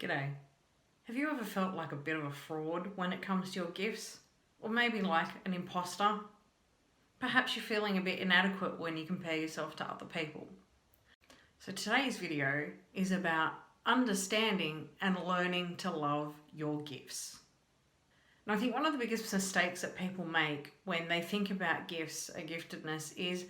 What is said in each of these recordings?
G'day. Have you ever felt like a bit of a fraud when it comes to your gifts? Or maybe like an imposter? Perhaps you're feeling a bit inadequate when you compare yourself to other people. So today's video is about understanding and learning to love your gifts. And I think one of the biggest mistakes that people make when they think about gifts or giftedness is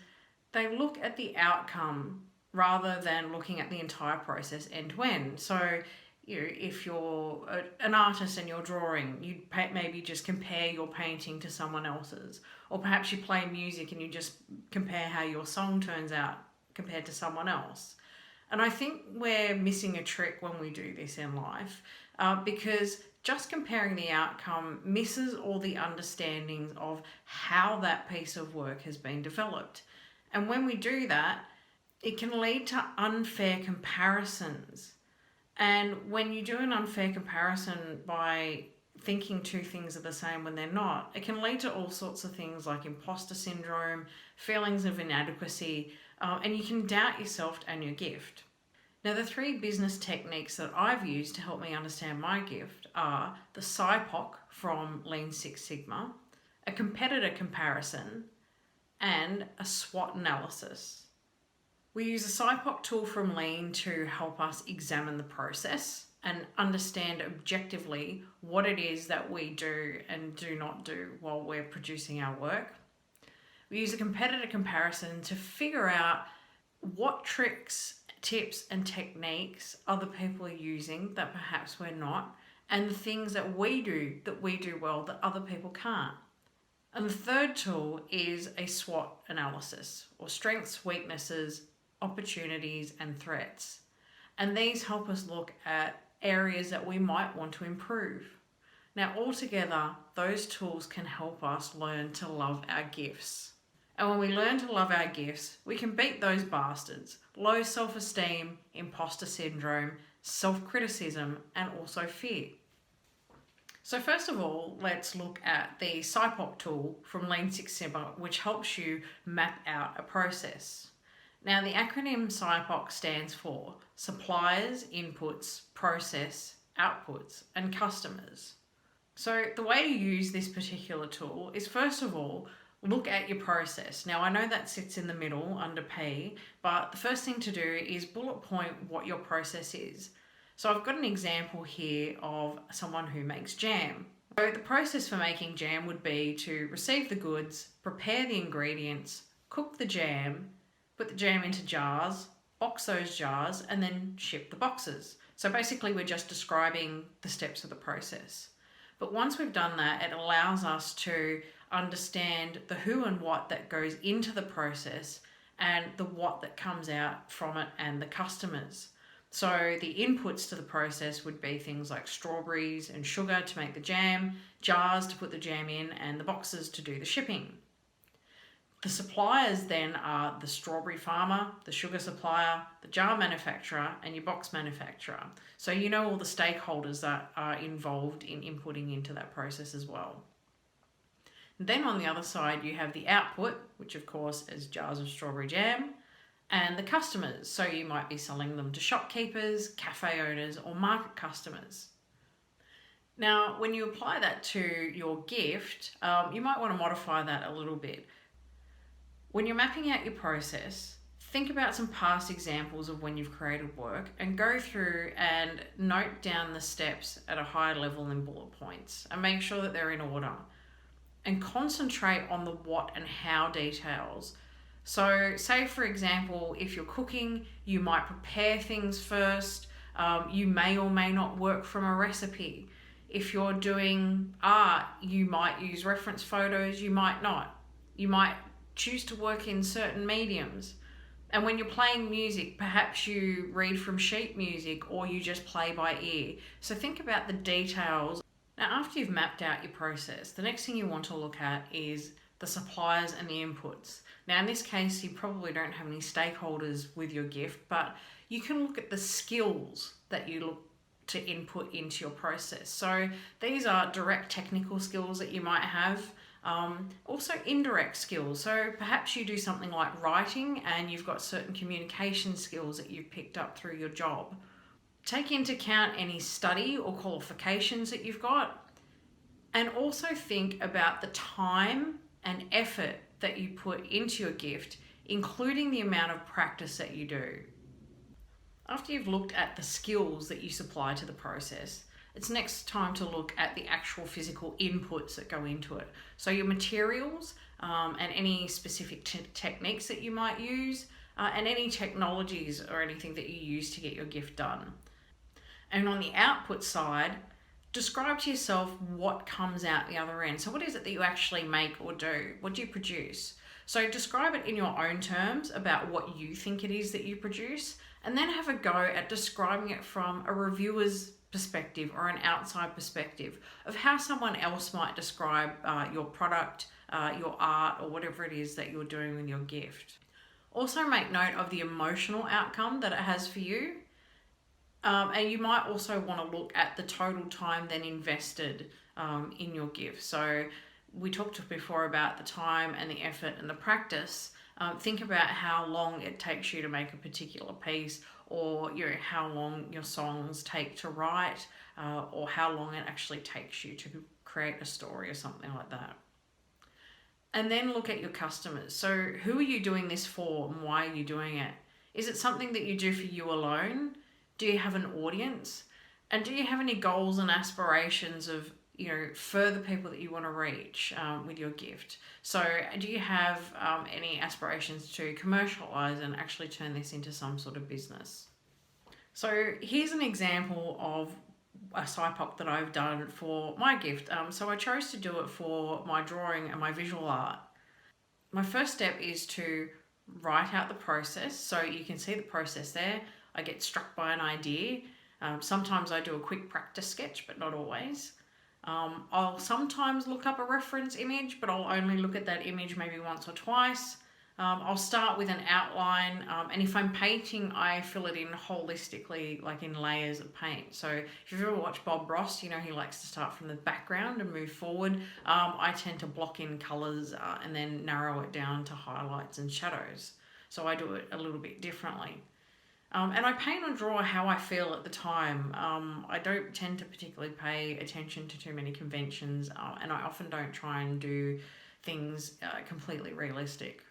they look at the outcome rather than looking at the entire process end to end. So if you're an artist and you're drawing, you'd maybe just compare your painting to someone else's. Or perhaps you play music and you just compare how your song turns out compared to someone else. And I think we're missing a trick when we do this in life because just comparing the outcome misses all the understandings of how that piece of work has been developed. And when we do that, it can lead to unfair comparisons. And when you do an unfair comparison by thinking two things are the same when they're not, it can lead to all sorts of things like imposter syndrome, feelings of inadequacy, and you can doubt yourself and your gift. Now, the three business techniques that I've used to help me understand my gift are the SIPOC from Lean Six Sigma, a competitor comparison, and a SWOT analysis. We use a SIPOC tool from Lean to help us examine the process and understand objectively what it is that we do and do not do while we're producing our work. We use a competitor comparison to figure out what tricks, tips and techniques other people are using that perhaps we're not, and the things that we do well that other people can't. And the third tool is a SWOT analysis, or strengths, weaknesses, opportunities and threats. And these help us look at areas that we might want to improve. Now, altogether, those tools can help us learn to love our gifts. And when we learn to love our gifts, we can beat those bastards: low self-esteem, imposter syndrome, self-criticism, and also fear. So first of all, let's look at the SIPOC tool from Lean Six Sigma, which helps you map out a process. Now, the acronym SIPOC stands for suppliers, inputs, process, outputs, and customers. So the way to use this particular tool is, first of all, look at your process. Now, I know that sits in the middle under P, but the first thing to do is bullet point what your process is. So I've got an example here of someone who makes jam. So the process for making jam would be to receive the goods, prepare the ingredients, cook the jam, put the jam into jars, box those jars, and then ship the boxes. So basically we're just describing the steps of the process. But once we've done that, it allows us to understand the who and what that goes into the process and the what that comes out from it and the customers. So the inputs to the process would be things like strawberries and sugar to make the jam, jars to put the jam in, and the boxes to do the shipping. The suppliers then are the strawberry farmer, the sugar supplier, the jar manufacturer, and your box manufacturer. So you know all the stakeholders that are involved in inputting into that process as well. And then on the other side, you have the output, which of course is jars of strawberry jam, and the customers. So you might be selling them to shopkeepers, cafe owners, or market customers. Now, when you apply that to your gift, you might want to modify that a little bit. When you're mapping out your process, think about some past examples of when you've created work and go through and note down the steps at a high level in bullet points and make sure that they're in order. And concentrate on the what and how details. So say, for example, if you're cooking, you might prepare things first. You may or may not work from a recipe. If you're doing art, you might use reference photos, you might not. You might choose to work in certain mediums. And when you're playing music, perhaps you read from sheet music or you just play by ear. So think about the details. Now, after you've mapped out your process, the next thing you want to look at is the suppliers and the inputs. Now, in this case, you probably don't have any stakeholders with your gift, but you can look at the skills that you look to input into your process. So these are direct technical skills that you might have. Also indirect skills. So perhaps you do something like writing and you've got certain communication skills that you've picked up through your job. Take into account any study or qualifications that you've got, and also think about the time and effort that you put into your gift, including the amount of practice that you do. After you've looked at the skills that you supply to the process, it's next time to look at the actual physical inputs that go into it. So your materials and any specific techniques that you might use, and any technologies or anything that you use to get your gift done. And on the output side, describe to yourself what comes out the other end. So what is it that you actually make or do? What do you produce? So describe it in your own terms about what you think it is that you produce, and then have a go at describing it from a reviewer's perspective or an outside perspective of how someone else might describe your product, your art, or whatever it is that you're doing with your gift. Also make note of the emotional outcome that it has for you. And you might also want to look at the total time then invested in your gift. So we talked before about the time and the effort and the practice. Think about how long it takes you to make a particular piece, or how long your songs take to write, or how long it actually takes you to create a story or something like that. And then look at your customers. So who are you doing this for, and why are you doing it? Is it something that you do for you alone? Do you have an audience? And do you have any goals and aspirations of further people that you want to reach with your gift? So do you have any aspirations to commercialize and actually turn this into some sort of business? So here's an example of a Cypop that I've done for my gift. So I chose to do it for my drawing and my visual art. My first step is to write out the process. So you can see the process there. I get struck by an idea. Sometimes I do a quick practice sketch, but not always. I'll sometimes look up a reference image, but I'll only look at that image maybe once or twice. I'll start with an outline, and if I'm painting, I fill it in holistically, like in layers of paint. So if you've ever watched Bob Ross, he likes to start from the background and move forward. I tend to block in colours and then narrow it down to highlights and shadows. So I do it a little bit differently. And I paint or draw how I feel at the time. I don't tend to particularly pay attention to too many conventions, and I often don't try and do things completely realistic.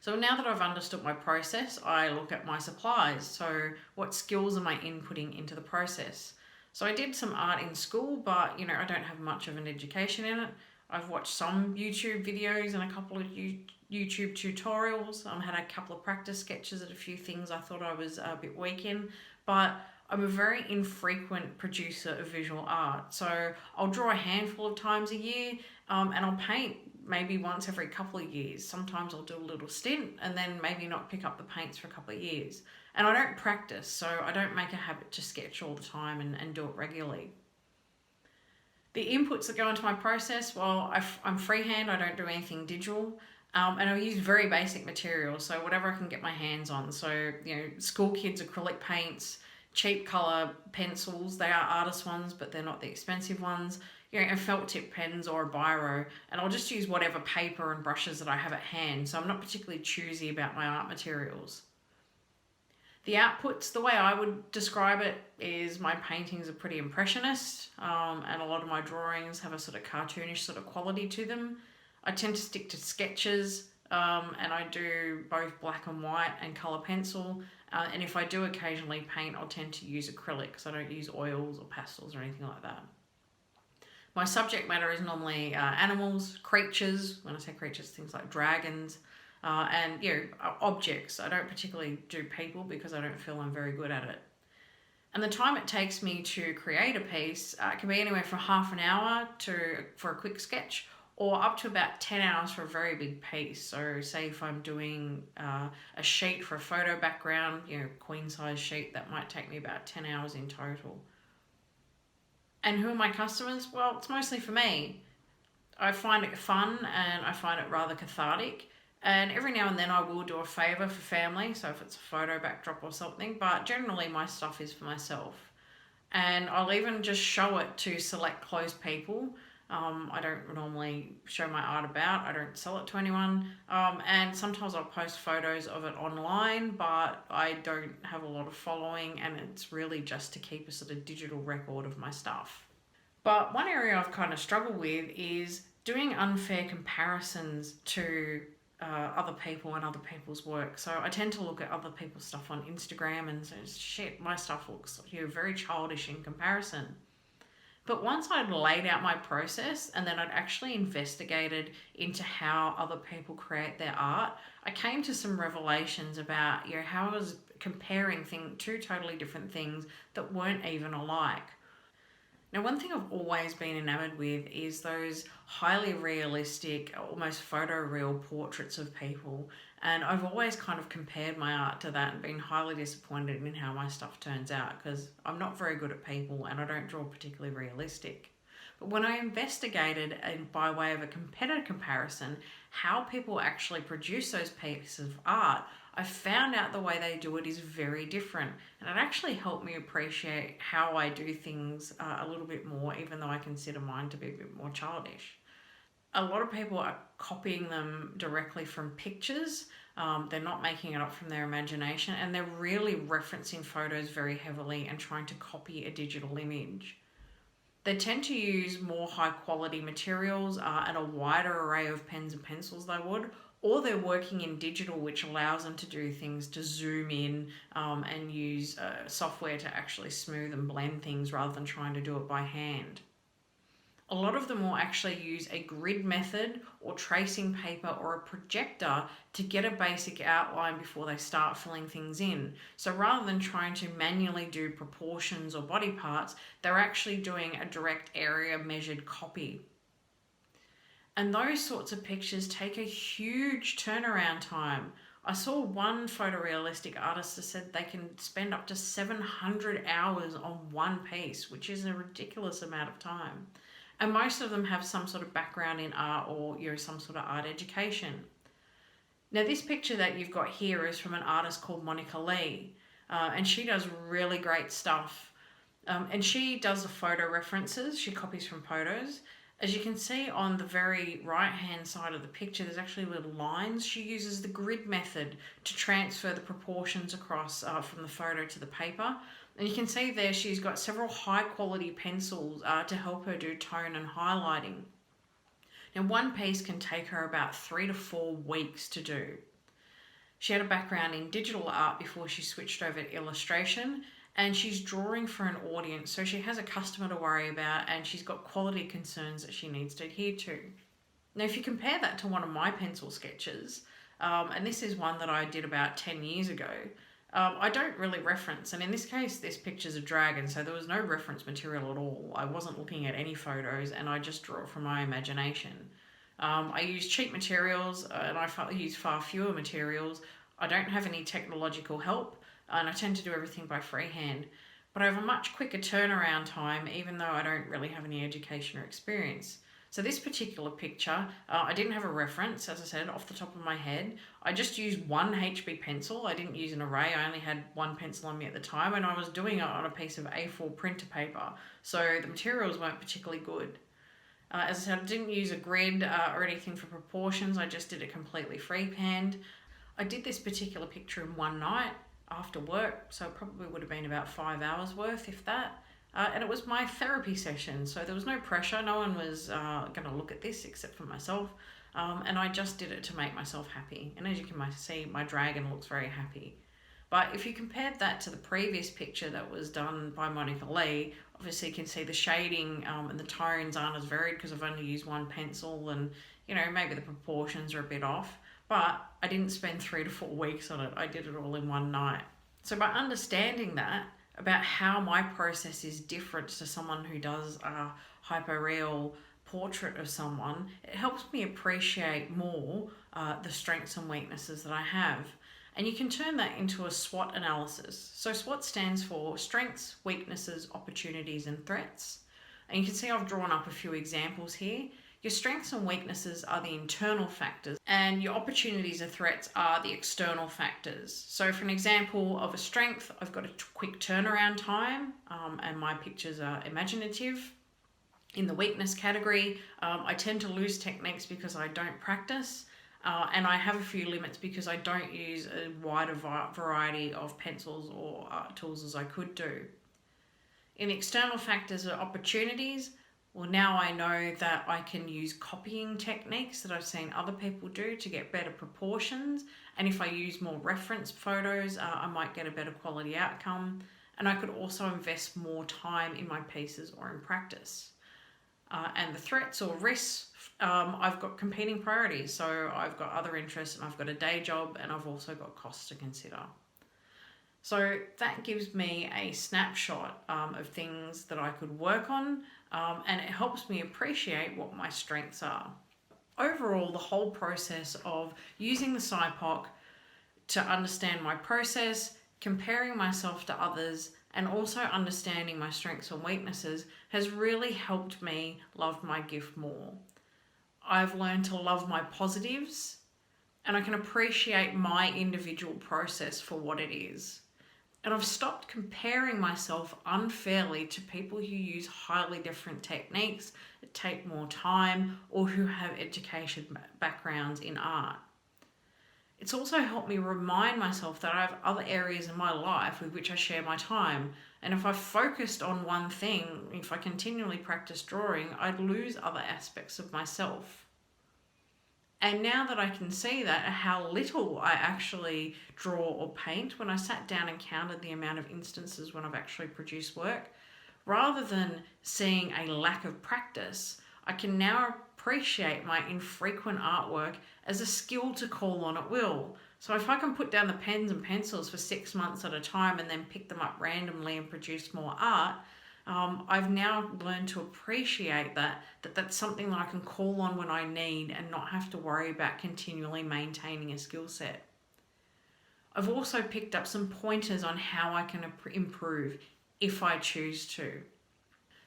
So now that I've understood my process, I look at my supplies. So what skills am I inputting into the process? So I did some art in school, but I don't have much of an education in it. I've watched some YouTube videos and a couple of YouTube tutorials. I had a couple of practice sketches at a few things I thought I was a bit weak in, but I'm a very infrequent producer of visual art. So I'll draw a handful of times a year, and I'll paint maybe once every couple of years. Sometimes I'll do a little stint and then maybe not pick up the paints for a couple of years. And I don't practice, so I don't make a habit to sketch all the time and do it regularly. The inputs that go into my process, well, I'm freehand, I don't do anything digital. And I use very basic materials, so whatever I can get my hands on. So, school kids' acrylic paints, cheap colour pencils. They are artist ones, but they're not the expensive ones. And felt tip pens or a biro. And I'll just use whatever paper and brushes that I have at hand. So I'm not particularly choosy about my art materials. The outputs, the way I would describe it is my paintings are pretty impressionist, and a lot of my drawings have a sort of cartoonish sort of quality to them. I tend to stick to sketches, and I do both black and white and colour pencil. And if I do occasionally paint, I'll tend to use acrylic because I don't use oils or pastels or anything like that. My subject matter is normally animals, creatures. When I say creatures, things like dragons, and objects. I don't particularly do people because I don't feel I'm very good at it. And the time it takes me to create a piece can be anywhere from half an hour for a quick sketch, or up to about 10 hours for a very big piece. So say if I'm doing a sheet for a photo background, queen size sheet, that might take me about 10 hours in total. And who are my customers? Well, it's mostly for me. I find it fun and I find it rather cathartic. And every now and then I will do a favour for family, so if it's a photo backdrop or something, but generally my stuff is for myself. And I'll even just show it to select close people. I don't normally show my art about. I don't sell it to anyone. And sometimes I'll post photos of it online, but I don't have a lot of following, and it's really just to keep a sort of digital record of my stuff. But one area I've kind of struggled with is doing unfair comparisons to other people and other people's work. So I tend to look at other people's stuff on Instagram and say, shit, my stuff looks very childish in comparison. But once I'd laid out my process and then I'd actually investigated into how other people create their art, I came to some revelations about how I was comparing two totally different things that weren't even alike. Now, one thing I've always been enamored with is those highly realistic, almost photoreal portraits of people. And I've always kind of compared my art to that and been highly disappointed in how my stuff turns out, because I'm not very good at people and I don't draw particularly realistic. But when I investigated, and by way of a competitor comparison, how people actually produce those pieces of art, I found out the way they do it is very different, and it actually helped me appreciate how I do things a little bit more, even though I consider mine to be a bit more childish. A lot of people are copying them directly from pictures. They're not making it up from their imagination, and they're really referencing photos very heavily and trying to copy a digital image. They tend to use more high quality materials and a wider array of pens and pencils they would, or they're working in digital, which allows them to do things to zoom in and use software to actually smooth and blend things rather than trying to do it by hand. A lot of them will actually use a grid method or tracing paper or a projector to get a basic outline before they start filling things in. So rather than trying to manually do proportions or body parts, they're actually doing a direct area measured copy. And those sorts of pictures take a huge turnaround time. I saw one photorealistic artist that said they can spend up to 700 hours on one piece, which is a ridiculous amount of time. And most of them have some sort of background in art or some sort of art education. Now, this picture that you've got here is from an artist called Monica Lee, and she does really great stuff. And she does the photo references. She copies from photos. As you can see on the very right hand side of the picture, there's actually little lines. She uses the grid method to transfer the proportions across from the photo to the paper. And you can see there she's got several high quality pencils to help her do tone and highlighting. Now, one piece can take her about 3 to 4 weeks to do. She had a background in digital art before she switched over to illustration, and she's drawing for an audience, so she has a customer to worry about, and she's got quality concerns that she needs to adhere to. Now, if you compare that to one of my pencil sketches, and this is one that I did about 10 years ago, I don't really reference, and in this case, this picture's a dragon, so there was no reference material at all. I wasn't looking at any photos, and I just draw from my imagination. I use cheap materials, and I use far fewer materials. I don't have any technological help, and I tend to do everything by freehand. But I have a much quicker turnaround time, even though I don't really have any education or experience. So this particular picture, I didn't have a reference, as I said, off the top of my head. I just used one HB pencil. I didn't use an array. I only had one pencil on me at the time, and I was doing it on a piece of A4 printer paper. So the materials weren't particularly good. As I said, I didn't use a grid or anything for proportions. I just did it completely freehand. I did this particular picture in one night after work, so it probably would have been about 5 hours worth, if that. And it was my therapy session, so there was no pressure. No one was going to look at this except for myself. And I just did it to make myself happy. And as you can see, my dragon looks very happy. But if you compared that to the previous picture that was done by Monica Lee, obviously you can see the shading and the tones aren't as varied because I've only used one pencil, and maybe the proportions are a bit off. But I didn't spend 3 to 4 weeks on it. I did it all in one night. So by understanding that, about how my process is different to someone who does a hyperreal portrait of someone, it helps me appreciate more the strengths and weaknesses that I have. And you can turn that into a SWOT analysis. So SWOT stands for strengths, weaknesses, opportunities, and threats. And you can see I've drawn up a few examples here. Your strengths and weaknesses are the internal factors, and your opportunities and threats are the external factors. So for an example of a strength, I've got a quick turnaround time, and my pictures are imaginative. In the weakness category, I tend to lose techniques because I don't practice, and I have a few limits because I don't use a wider variety of pencils or tools as I could do. In external factors or opportunities, well, now I know that I can use copying techniques that I've seen other people do to get better proportions, and if I use more reference photos, I might get a better quality outcome, and I could also invest more time in my pieces or in practice. And the threats or risks, I've got competing priorities. So I've got other interests and I've got a day job and I've also got costs to consider. So that gives me a snapshot of things that I could work on, and it helps me appreciate what my strengths are. Overall, the whole process of using the SIPOC to understand my process, comparing myself to others, and also understanding my strengths and weaknesses has really helped me love my gift more. I've learned to love my positives, and I can appreciate my individual process for what it is. And I've stopped comparing myself unfairly to people who use highly different techniques that take more time or who have education backgrounds in art. It's also helped me remind myself that I have other areas in my life with which I share my time. And if I focused on one thing, if I continually practice drawing, I'd lose other aspects of myself. And now that I can see that, how little I actually draw or paint, when I sat down and counted the amount of instances when I've actually produced work, rather than seeing a lack of practice, I can now appreciate my infrequent artwork as a skill to call on at will. So if I can put down the pens and pencils for 6 months at a time and then pick them up randomly and produce more art, I've now learned to appreciate that's something that I can call on when I need and not have to worry about continually maintaining a skill set. I've also picked up some pointers on how I can improve if I choose to.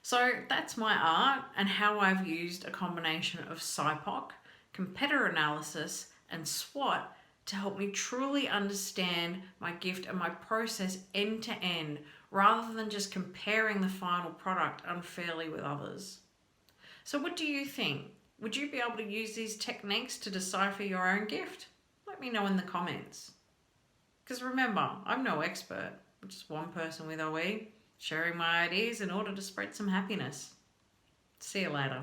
So that's my art and how I've used a combination of SIPOC, competitor analysis, and SWOT to help me truly understand my gift and my process end to end, rather than just comparing the final product unfairly with others. So what do you think? Would you be able to use these techniques to decipher your own gift? Let me know in the comments. Because remember, I'm no expert. I'm just one person with OE, sharing my ideas in order to spread some happiness. See you later.